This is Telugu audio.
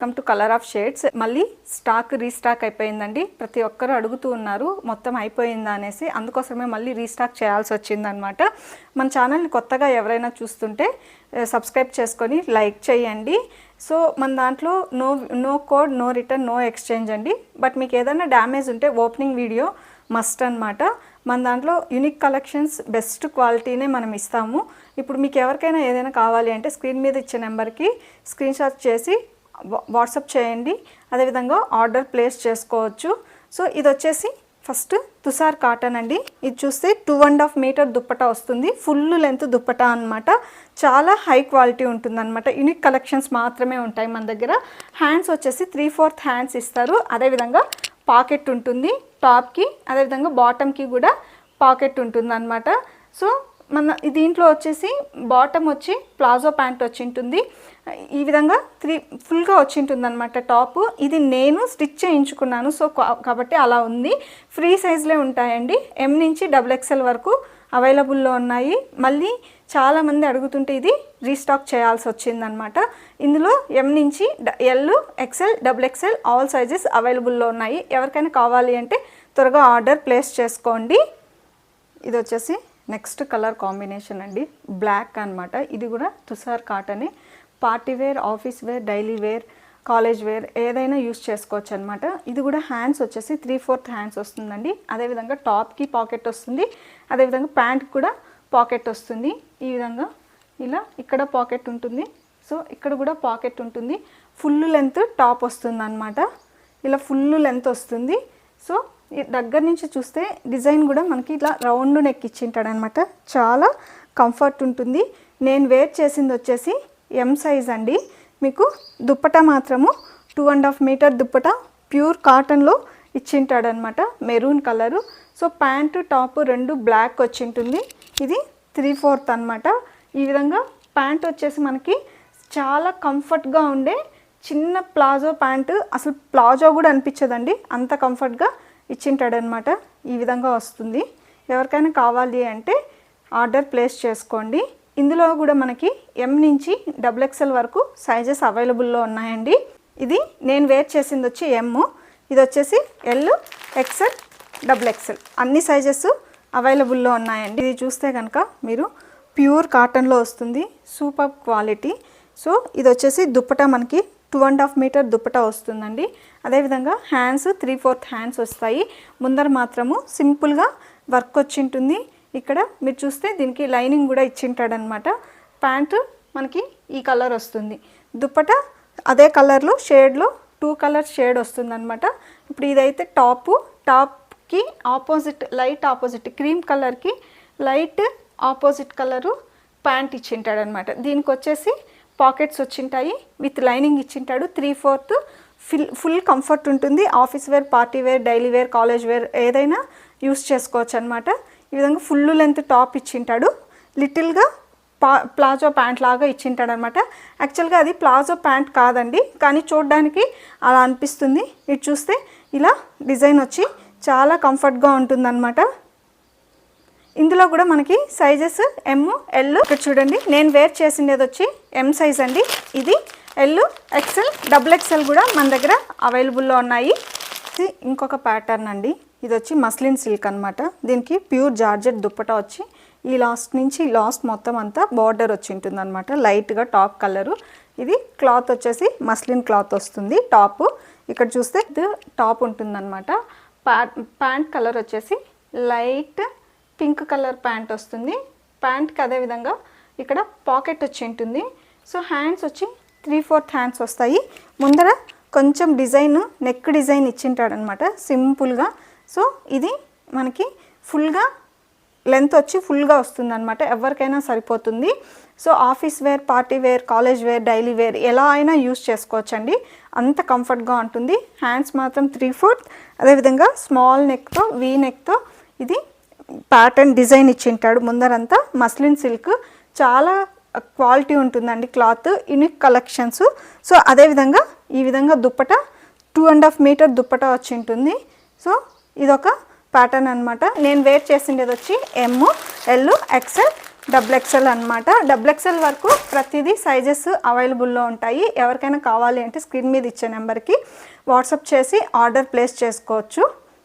Come to colour of shades. మళ్ళీ స్టాక్ రీస్టాక్ అయిపోయిందండి. ప్రతి ఒక్కరు అడుగుతూ ఉన్నారు మొత్తం అయిపోయిందా అనేసి. అందుకోసమే మళ్ళీ రీస్టాక్ చేయాల్సి వచ్చిందనమాట. మన ఛానల్ని కొత్తగా ఎవరైనా చూస్తుంటే సబ్స్క్రైబ్ చేసుకొని లైక్ చేయండి. సో మన దాంట్లో no code, no return, no exchange అండి. బట్ మీకు ఏదైనా డ్యామేజ్ ఉంటే ఓపెనింగ్ వీడియో మస్ట్ అనమాట. మన దాంట్లో యూనిక్ కలెక్షన్స్, బెస్ట్ క్వాలిటీనే మనం ఇస్తాము. ఇప్పుడు మీకు ఎవరికైనా ఏదైనా కావాలి అంటే స్క్రీన్ మీద ఇచ్చే నెంబర్కి స్క్రీన్ షాట్ చేసి వాట్సాప్ చేయండి. అదేవిధంగా ఆర్డర్ ప్లేస్ చేసుకోవచ్చు. సో ఇది వచ్చేసి ఫస్ట్ తుషార్ కాటన్ అండి. ఇది చూస్తే 2.5 మీటర్ దుప్పటా వస్తుంది. ఫుల్ లెంత్ దుప్పటా అనమాట. చాలా హై క్వాలిటీ ఉంటుంది అనమాట. యూనిక్ కలెక్షన్స్ మాత్రమే ఉంటాయి మన దగ్గర. హ్యాండ్స్ వచ్చేసి 3/4 హ్యాండ్స్ ఇస్తారు. అదేవిధంగా పాకెట్ ఉంటుంది టాప్కి, అదేవిధంగా బాటమ్కి కూడా పాకెట్ ఉంటుంది అనమాట. సో మన దీంట్లో వచ్చేసి బాటమ్ వచ్చి ప్లాజో ప్యాంట్ వచ్చి ఉంటుంది. ఈ విధంగా ఫుల్గా వచ్చి ఉంటుంది అనమాట టాప్. ఇది నేను స్టిచ్ చేయించుకున్నాను. సో కాబట్టి అలా ఉంది. ఫ్రీ సైజ్లే ఉంటాయండి. M నుంచి XXL వరకు అవైలబుల్లో ఉన్నాయి. మళ్ళీ చాలామంది అడుగుతుంటే ఇది రీస్టాక్ చేయాల్సి వచ్చిందనమాట. ఇందులో M నుంచి L, XL, XXL all sizes అవైలబుల్లో ఉన్నాయి. ఎవరికైనా కావాలి అంటే త్వరగా ఆర్డర్ ప్లేస్ చేసుకోండి. ఇది వచ్చేసి నెక్స్ట్ కలర్ కాంబినేషన్ అండి. బ్లాక్ అనమాట. ఇది కూడా తుషార్ కాటనే. Party wear, office wear, daily wear, college wear ఏదైనా యూస్ చేసుకోవచ్చు అనమాట. ఇది కూడా హ్యాండ్స్ వచ్చేసి 3/4 హ్యాండ్స్ వస్తుందండి. అదేవిధంగా టాప్కి పాకెట్ వస్తుంది. అదేవిధంగా ప్యాంట్కి కూడా పాకెట్ వస్తుంది. ఈ విధంగా ఇలా ఇక్కడ పాకెట్ ఉంటుంది. సో ఇక్కడ కూడా పాకెట్ ఉంటుంది. ఫుల్ లెంత్ టాప్ వస్తుంది అనమాట. ఇలా ఫుల్ లెంత్ వస్తుంది. సో దగ్గర నుంచి చూస్తే డిజైన్ కూడా మనకి ఇట్లా రౌండ్ నెక్ ఇచ్చింటాడు అనమాట. చాలా కంఫర్ట్ ఉంటుంది. నేను వేర్ చేసింది వచ్చేసి M సైజ్ అండి. మీకు దుప్పటా మాత్రము 2.5 మీటర్ దుప్పటా ప్యూర్ కాటన్లో ఇచ్చింటాడు అనమాట. Maroon colour. So pant top రెండు బ్లాక్ వచ్చింటుంది. ఇది 3/4 అనమాట. ఈ విధంగా ప్యాంట్ వచ్చేసి మనకి చాలా కంఫర్ట్గా ఉండే చిన్న ప్లాజో ప్యాంటు. అసలు ప్లాజో కూడా అనిపించదండి, అంత కంఫర్ట్గా ఇచ్చింటాడనమాట. ఈ విధంగా వస్తుంది. ఎవరికైనా కావాలి అంటే ఆర్డర్ ప్లేస్ చేసుకోండి. ఇందులో కూడా మనకి M నుంచి XXL వరకు సైజెస్ అవైలబుల్లో ఉన్నాయండి. ఇది నేను వేర్ చేసింది వచ్చి M. ఇది వచ్చేసి L, XL, XXL అన్ని సైజెస్ అవైలబుల్లో ఉన్నాయండి. ఇది చూస్తే కనుక మీరు ప్యూర్ కాటన్లో వస్తుంది. Super quality. సో ఇది వచ్చేసి దుప్పటా మనకి 2.5 మీటర్ దుప్పటా వస్తుందండి. అదేవిధంగా హ్యాండ్స్ 3/4 హ్యాండ్స్ వస్తాయి. ముందర మాత్రము సింపుల్గా వర్క్ వచ్చి ఉంటుంది. ఇక్కడ మీరు చూస్తే దీనికి లైనింగ్ కూడా ఇచ్చింటాడనమాట. ప్యాంటు మనకి ఈ కలర్ వస్తుంది. దుప్పటా అదే కలర్లో షేడ్లో 2 కలర్ షేడ్ వస్తుందన్నమాట. ఇప్పుడు ఇదైతే టాప్కి ఆపోజిట్, లైట్ ఆపోజిట్ క్రీమ్ కలర్కి లైట్ ఆపోజిట్ కలరు ప్యాంట్ ఇచ్చింటాడనమాట. దీనికి వచ్చేసి పాకెట్స్ వచ్చింటాయి. విత్ లైనింగ్ ఇచ్చింటాడు. 3/4 ఫుల్ కంఫర్ట్ ఉంటుంది. Office wear, party wear, daily wear, college wear ఏదైనా యూస్ చేసుకోవచ్చు అనమాట. ఈ విధంగా ఫుల్ లెంత్ టాప్ ఇచ్చింటాడు. లిటిల్గా ప్లాజో ప్యాంట్ లాగా ఇచ్చింటాడు అనమాట. యాక్చువల్గా అది ప్లాజో ప్యాంట్ కాదండి, కానీ చూడడానికి అలా అనిపిస్తుంది. ఇది చూస్తే ఇలా డిజైన్ వచ్చి చాలా కంఫర్ట్గా ఉంటుందన్నమాట. ఇందులో కూడా మనకి సైజెస్ M, L. ఇక్కడ చూడండి, నేను వేర్ చేసిండేది వచ్చి M సైజ్ అండి. ఇది L, XL, XXL కూడా మన దగ్గర అవైలబుల్లో ఉన్నాయి. ఇది ఇంకొక ప్యాటర్న్ అండి. ఇది వచ్చి మస్లిన్ సిల్క్ అనమాట. దీనికి ప్యూర్ జార్జెట్ దుప్పటా వచ్చి ఈ లాస్ట్ నుంచి లాస్ట్ మొత్తం అంతా బార్డర్ వచ్చి ఉంటుంది అనమాట. లైట్గా టాప్ కలరు. ఇది క్లాత్ వచ్చేసి మస్లిన్ క్లాత్ వస్తుంది. టాప్ ఇక్కడ చూస్తే ఇది టాప్ ఉంటుందన్నమాట. ప్యాంట్ కలర్ వచ్చేసి లైట్ పింక్ కలర్ ప్యాంట్ వస్తుంది. ప్యాంట్కి అదేవిధంగా ఇక్కడ పాకెట్ వచ్చి ఉంటుంది. సో హ్యాండ్స్ వచ్చి 3/4 హ్యాండ్స్ వస్తాయి. ముందర కొంచెం డిజైన్, నెక్ డిజైన్ ఇచ్చింటాడనమాట సింపుల్గా. సో ఇది మనకి ఫుల్గా లెంత్ వచ్చి ఫుల్గా వస్తుంది అనమాట. ఎవరికైనా సరిపోతుంది. So office wear, party wear, college wear, daily wear ఎలా అయినా యూస్ చేసుకోవచ్చండి. అంత కంఫర్ట్గా ఉంటుంది. హ్యాండ్స్ మాత్రం 3/4. అదేవిధంగా స్మాల్ నెక్తో, వీ నెక్తో ఇది ప్యాటర్న్ డిజైన్ ఇచ్చింటాడు. ముందరంతా మస్లిన్ సిల్క్. చాలా క్వాలిటీ ఉంటుందండి క్లాత్. Unique collections. సో అదేవిధంగా ఈ విధంగా దుప్పటా 2.5 మీటర్ దుప్పటా వచ్చి ఉంటుంది. సో ఇదొక ప్యాటర్న్ అనమాట. నేను వేర్ చేసిండేది వచ్చి M, L, XL, double XL అనమాట. డబుల్ ఎక్సెల్ వరకు ప్రతిదీ సైజెస్ అవైలబుల్లో ఉంటాయి. ఎవరికైనా కావాలి అంటే స్క్రీన్ మీద ఇచ్చే నెంబర్కి వాట్సాప్ చేసి ఆర్డర్ ప్లేస్ చేసుకోవచ్చు.